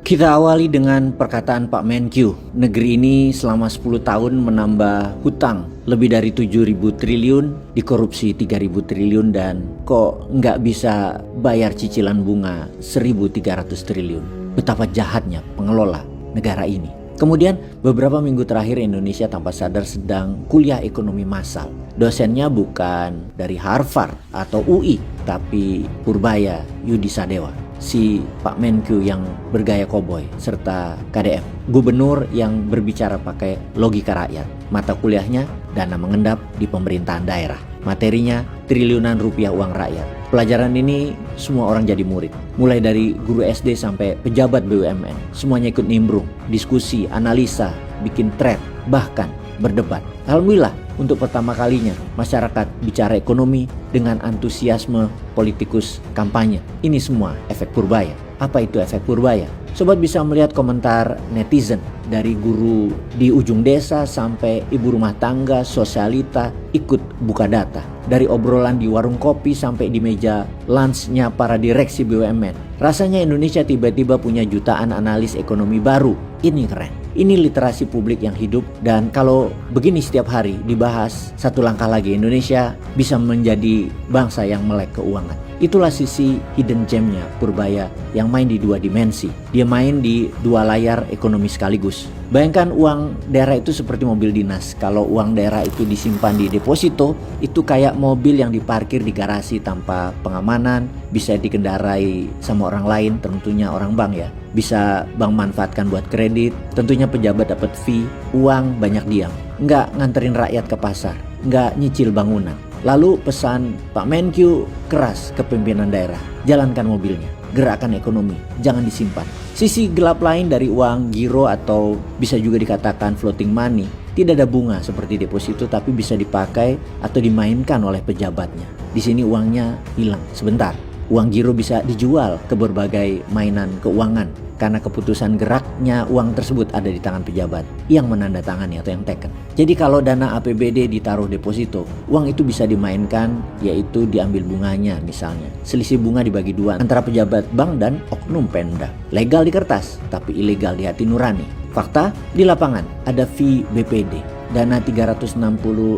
Kita awali dengan perkataan Pak Menkyu. Negeri ini selama 10 tahun menambah hutang lebih dari 7.000 triliun, dikorupsi 3.000 triliun, dan kok nggak bisa bayar cicilan bunga 1.300 triliun. Betapa jahatnya pengelola negara ini. Kemudian beberapa minggu terakhir Indonesia tanpa sadar sedang kuliah ekonomi massal. Dosennya bukan dari Harvard atau UI, tapi Purbaya Yudisadewa, si Pak Menkyu yang bergaya koboi, serta KDM, gubernur yang berbicara pakai logika rakyat. Mata kuliahnya dana mengendap di pemerintahan daerah. Materinya triliunan rupiah uang rakyat. Pelajaran ini semua orang jadi murid. Mulai dari guru SD sampai pejabat BUMN. Semuanya ikut nimbrung, diskusi, analisa, bikin thread, bahkan berdebat. Alhamdulillah, untuk pertama kalinya masyarakat bicara ekonomi dengan antusiasme politikus kampanye. Ini semua efek Purbaya. Apa itu efek Purbaya? Sobat bisa melihat komentar netizen dari guru di ujung desa sampai ibu rumah tangga, sosialita ikut buka data. Dari obrolan di warung kopi sampai di meja lunchnya para direksi BUMN. Rasanya Indonesia tiba-tiba punya jutaan analis ekonomi baru. Ini keren. Ini literasi publik yang hidup, dan kalau begini setiap hari dibahas, satu langkah lagi Indonesia bisa menjadi bangsa yang melek keuangan. Itulah sisi hidden gemnya Purbaya yang main di dua dimensi. Dia main di dua layar ekonomi sekaligus. Bayangkan uang daerah itu seperti mobil dinas. Kalau uang daerah itu disimpan di deposito, itu kayak mobil yang diparkir di garasi tanpa pengamanan, bisa dikendarai sama orang lain, tentunya orang bank ya. Bisa bank manfaatkan buat kredit, tentunya pejabat dapat fee, uang banyak diam. Nggak nganterin rakyat ke pasar, nggak nyicil bangunan. Lalu pesan Pak Menkyu keras ke pimpinan daerah, jalankan mobilnya, gerakan ekonomi, jangan disimpan. Sisi gelap lain dari uang giro atau bisa juga dikatakan floating money, tidak ada bunga seperti deposito, tapi bisa dipakai atau dimainkan oleh pejabatnya. Di sini uangnya hilang sebentar. Uang giro bisa dijual ke berbagai mainan keuangan karena keputusan geraknya uang tersebut ada di tangan pejabat yang menandatangani atau yang teken. Jadi kalau dana APBD ditaruh deposito, uang itu bisa dimainkan, yaitu diambil bunganya misalnya. Selisih bunga dibagi dua antara pejabat bank dan oknum Pemda. Legal di kertas, tapi ilegal di hati nurani. Fakta, di lapangan ada fee BPD. Dana 360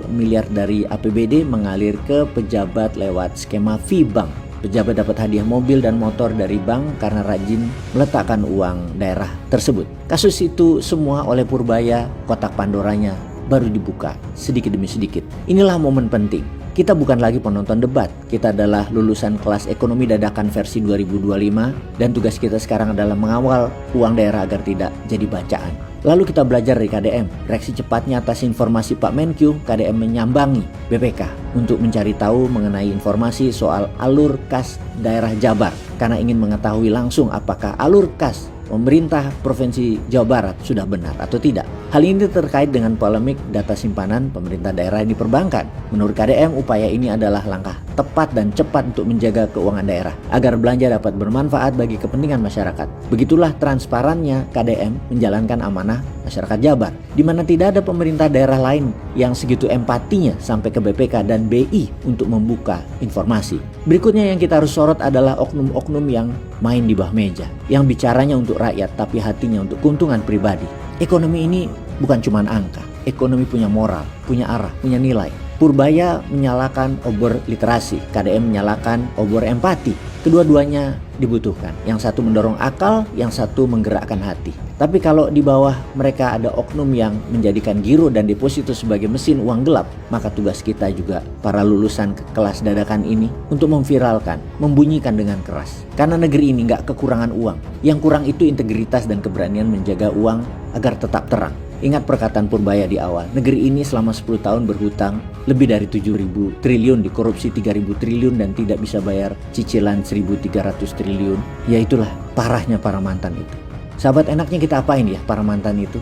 miliar dari APBD mengalir ke pejabat lewat skema fee bank. Pejabat dapat hadiah mobil dan motor dari bank karena rajin meletakkan uang daerah tersebut. Kasus itu semua oleh Purbaya, kotak Pandoranya baru dibuka sedikit demi sedikit. Inilah momen penting. Kita bukan lagi penonton debat. Kita adalah lulusan kelas ekonomi dadakan versi 2025, dan tugas kita sekarang adalah mengawal uang daerah agar tidak jadi bacaan. Lalu kita belajar dari KDM. Reaksi cepatnya atas informasi Pak Menkyu, KDM menyambangi BPK untuk mencari tahu mengenai informasi soal alur kas daerah Jabar karena ingin mengetahui langsung apakah alur kas pemerintah Provinsi Jawa Barat sudah benar atau tidak. Hal ini terkait dengan polemik data simpanan pemerintah daerah yang diperbankan. Menurut KDM, upaya ini adalah langkah tepat dan cepat untuk menjaga keuangan daerah agar belanja dapat bermanfaat bagi kepentingan masyarakat. Begitulah transparannya KDM menjalankan amanah masyarakat Jabar, di mana tidak ada pemerintah daerah lain yang segitu empatinya sampai ke BPK dan BI untuk membuka informasi. Berikutnya yang kita harus sorot adalah oknum-oknum yang main di bawah meja, yang bicaranya untuk rakyat tapi hatinya untuk keuntungan pribadi. Ekonomi ini bukan cuma angka. Ekonomi punya moral, punya arah, punya nilai. Purbaya menyalakan obor literasi, KDM menyalakan obor empati. Kedua-duanya dibutuhkan. Yang satu mendorong akal, yang satu menggerakkan hati. Tapi kalau di bawah mereka ada oknum yang menjadikan giro dan deposito sebagai mesin uang gelap, maka tugas kita juga para lulusan kelas dadakan ini untuk memviralkan, membunyikan dengan keras. Karena negeri ini nggak kekurangan uang. Yang kurang itu integritas dan keberanian menjaga uang agar tetap terang. Ingat perkataan Purbaya di awal, negeri ini selama 10 tahun berhutang lebih dari 7.000 triliun, dikorupsi 3.000 triliun, dan tidak bisa bayar cicilan 1.300 triliun. Ya itulah parahnya para mantan itu. Sahabat, enaknya kita apain ya para mantan itu?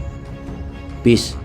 Peace.